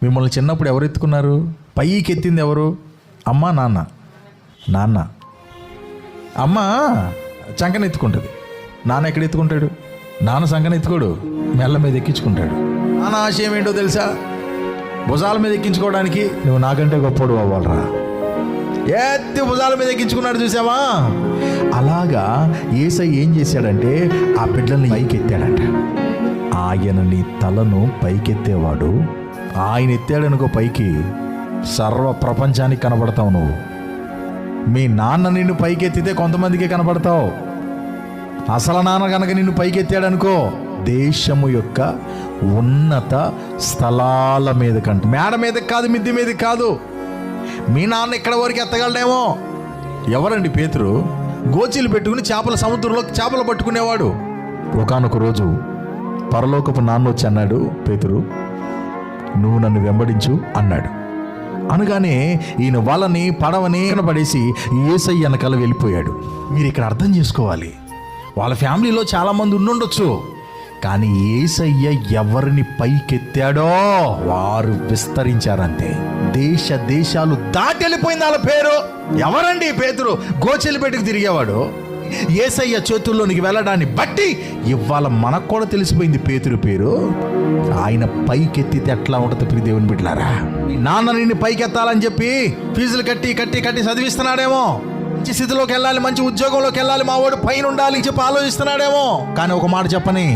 మిమ్మల్ని చిన్నప్పుడు ఎవరు ఎత్తుకున్నారు? పైకి ఎత్తింది ఎవరు? అమ్మ, నాన్న. నాన్న. అమ్మ చంకన ఎత్తుకుంటుంది, నాన్న ఎక్కడ ఎత్తుకుంటాడు? నాన్న సంకన ఎత్తుకోడు, మెల్ల మీద ఎక్కించుకుంటాడు. నాన్న ఆశయం ఏంటో తెలుసా? భుజాల మీద ఎక్కించుకోవడానికి నువ్వు నాకంటే గొప్పడు అవ్వాలరా, ఎత్తి భుజాల మీద ఎక్కించుకున్నాడు చూసావా? అలాగా యేసయ్య ఏం చేశాడంటే ఆ బిడ్డల్ని పైకి ఎత్తాడంట. ఆయన నీ తలను పైకెత్తేవాడు. ఆయన ఎత్తాడనుకో పైకి, సర్వ ప్రపంచానికి కనబడతావు నువ్వు. మీ నాన్న నిన్ను పైకెత్తితే కొంతమందికి కనబడతావు. అసలు నాన్న కనుక నిన్ను పైకెత్తాడనుకో, దేశము యొక్క ఉన్నత స్థలాల మీద కంటే, మేడ మీదకి కాదు, మిద్ది మీదకి కాదు. మీ నాన్న ఇక్కడ వరకు ఎత్తగలడేమో. ఎవరండి పేతురు? గోచీలు పెట్టుకుని సముద్రంలో చేపలు పట్టుకునేవాడు. ఒకానొక రోజు పరలోకపు నాన్న వచ్చి అన్నాడు, పేతురు నువ్వు నన్ను వెంబడించు అన్నాడు. అనగానే ఈయన వాళ్ళని పడవని పడేసి యేసయ్య వెనకాల వెళ్ళిపోయాడు. మీరు ఇక్కడ అర్థం చేసుకోవాలి, వాళ్ళ ఫ్యామిలీలో చాలామంది ఉండుండొచ్చు, కానీ యేసయ్య ఎవరిని పైకెత్తాడో వారు విస్తరించారంతే. దేశాలు దాటి వెళ్ళిపోయింది వాళ్ళ పేరు. ఎవరండి పేతురు? గోచెలు పెట్టుకు తిరిగేవాడు. యేసయ్య చేతుల్లోనికి వెళ్ళడాన్ని బట్టి ఇవాళ మనకు కూడా తెలిసిపోయింది పేతురు పేరు. ఆయన పైకెత్తితే ఎట్లా ఉంటుంది ప్రియ దేవుని బిడ్డలారా? నాన్న నిన్ను పైకెత్తాలని చెప్పి ఫీజులు కట్టి చదివిస్తున్నాడేమో. మంచి స్థితిలోకి వెళ్ళాలి, మంచి ఉద్యోగంలోకి వెళ్ళాలి, మా వాడు పైన ఉండాలి చెప్పి ఆలోచిస్తున్నాడేమో. కానీ ఒక మాట చెప్పని,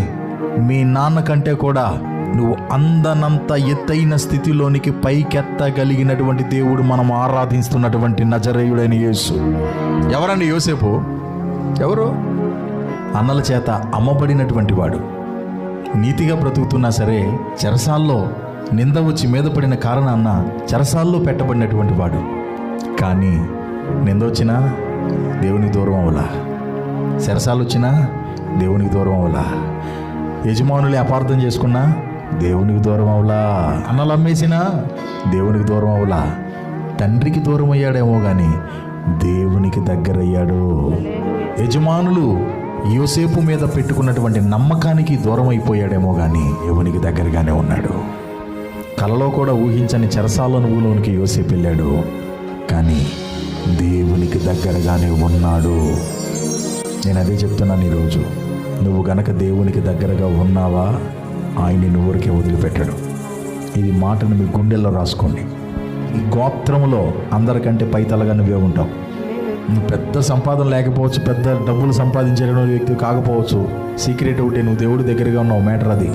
మీ నాన్న కంటే కూడా నువ్వు అందనంత ఎత్తైన స్థితిలోనికి పైకెత్తగలిగినటువంటి దేవుడు మనం ఆరాధిస్తున్నటువంటి నజరేయుడైన యేసు. ఎవరండి యోసేపు? ఎవరు? అన్నల చేత అమ్మబడినటువంటి వాడు. నీతిగా బ్రతుకుతున్నా సరే చెరసాల్లో నింద వచ్చి మీద పడిన కారణాన్న చెరసాల్లో పెట్టబడినటువంటి వాడు. కానీ నింద వచ్చినా దేవునికి దూరం అవలా, చెరసాలు వచ్చినా దేవునికి దూరం అవలా, యజమానులే అపార్థం చేసుకున్నా దేవునికి దూరం అవలా, అన్నలు అమ్మేసినా దేవునికి దూరం అవలా. తండ్రికి దూరం అయ్యాడేమో కానీ దేవునికి దగ్గరయ్యాడు. యజమానులు యోసేపు మీద పెట్టుకున్నటువంటి నమ్మకానికి దూరం అయిపోయాడేమో కానీ దేవునికి దగ్గరగానే ఉన్నాడు. కలలో కూడా ఊహించని చెరసాల నువ్వులోనికి యోసేపు వెళ్ళాడు, కానీ దేవునికి దగ్గరగానే ఉన్నాడు. నేను అదే చెప్తున్నాను ఈరోజు. నువ్వు గనక దేవునికి దగ్గరగా ఉన్నావా, ఆయన్ని నువ్వురికే వదిలిపెట్టాడు. ఇది మాటను మీ గుండెల్లో రాసుకోండి. ఈ గోత్రంలో అందరికంటే పైతలగా నువ్వే ఉంటావు. నువ్వు పెద్ద సంపాదన లేకపోవచ్చు, పెద్ద డబ్బులు సంపాదించే వ్యక్తి కాకపోవచ్చు. సీక్రెట్ ఒకటే, నువ్వు దేవుడి దగ్గరగా ఉన్నావు. మ్యాటర్ అది.